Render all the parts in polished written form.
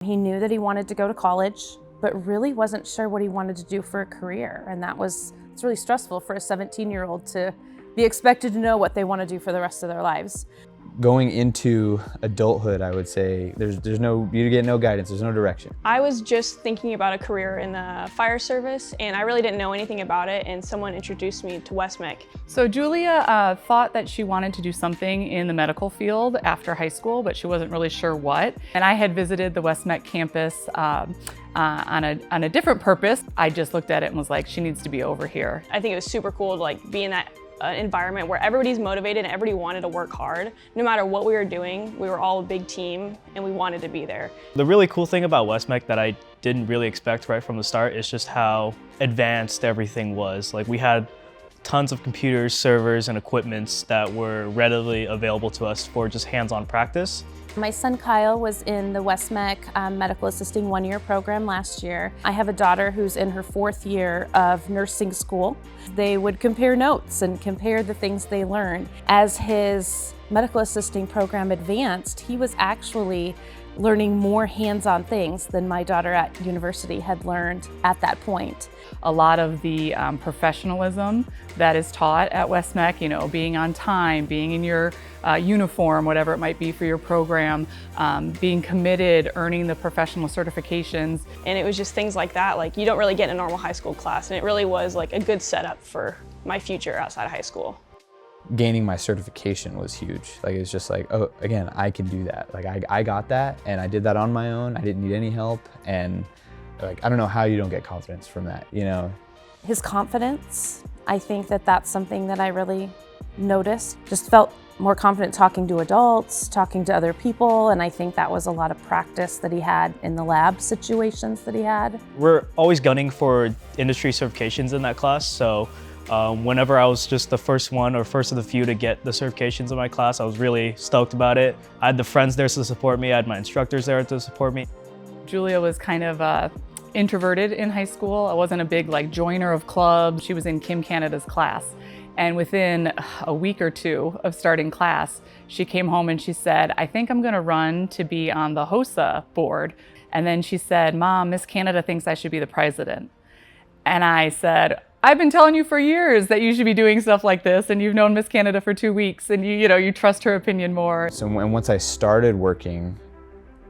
He knew that he wanted to go to college, but really wasn't sure what he wanted to do for a career. And it's really stressful for a 17-year-old to be expected to know what they want to do for the rest of their lives. Going into adulthood, I would say you get no guidance, there's no direction. I was just thinking about a career in the fire service, and I really didn't know anything about it, and someone introduced me to West-MEC. So Julia thought that she wanted to do something in the medical field after high school, but she wasn't really sure what. And I had visited the West-MEC campus on a different purpose. I just looked at it and was like, she needs to be over here. I think it was super cool to be in that environment where everybody's motivated and everybody wanted to work hard. No matter what we were doing, we were all a big team and we wanted to be there. The really cool thing about West-MEC that I didn't really expect right from the start is just how advanced everything was. We had tons of computers, servers, and equipments that were readily available to us for just hands-on practice. My son Kyle was in the West-MEC medical assisting one-year program last year. I have a daughter who's in her 4th year of nursing school. They would compare notes and compare the things they learned. As his medical assisting program advanced, he was actually learning more hands-on things than my daughter at university had learned at that point. A lot of the professionalism that is taught at West-MEC, being on time, being in your uniform, whatever it might be for your program, being committed, earning the professional certifications. And it was just things like that, you don't really get in a normal high school class, and it really was a good setup for my future outside of high school. Gaining my certification was huge. It's just oh, again, I can do that. I got that, and I did that on my own. I didn't need any help, and I don't know how you don't get confidence from that, His confidence, I think that's something that I really noticed. Just felt more confident talking to adults, talking to other people, and I think that was a lot of practice that he had in the lab situations that he had. We're always gunning for industry certifications in that class, so whenever I was just the first one or first of the few to get the certifications in my class, I was really stoked about it. I had the friends there to support me, I had my instructors there to support me. Julia was kind of introverted in high school. I wasn't a big joiner of clubs. She was in Kim Canada's class. And within a week or two of starting class, she came home and she said, I think I'm gonna run to be on the HOSA board. And then she said, Mom, Miss Canada thinks I should be the president. And I said, I've been telling you for years that you should be doing stuff like this, and you've known Miss Canada for 2 weeks, and you trust her opinion more. So once I started working,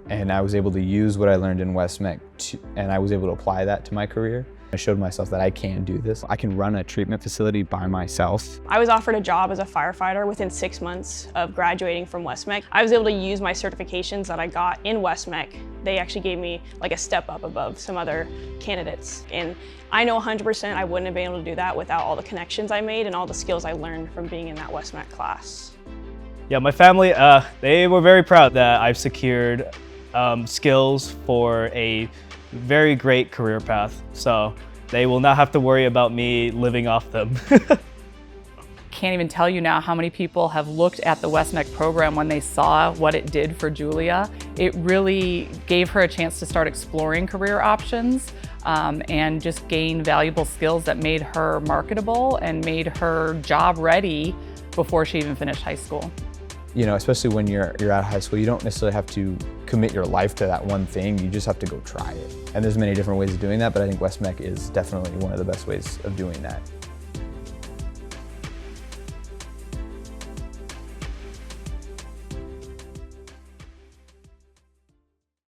and I was able to use what I learned in West-MEC, and I was able to apply that to my career, I showed myself that I can do this. I can run a treatment facility by myself. I was offered a job as a firefighter within 6 months of graduating from West-MEC. I was able to use my certifications that I got in West-MEC. They actually gave me a step up above some other candidates. And I know 100% I wouldn't have been able to do that without all the connections I made and all the skills I learned from being in that West-MEC class. Yeah, my family, they were very proud that I've secured skills for a very great career path. So they will not have to worry about me living off them. Can't even tell you now how many people have looked at the West-MEC program when they saw what it did for Julia. It really gave her a chance to start exploring career options and just gain valuable skills that made her marketable and made her job ready before she even finished high school. Especially when you're out of high school, you don't necessarily have to commit your life to that one thing. You just have to go try it. And there's many different ways of doing that, but I think West-MEC is definitely one of the best ways of doing that.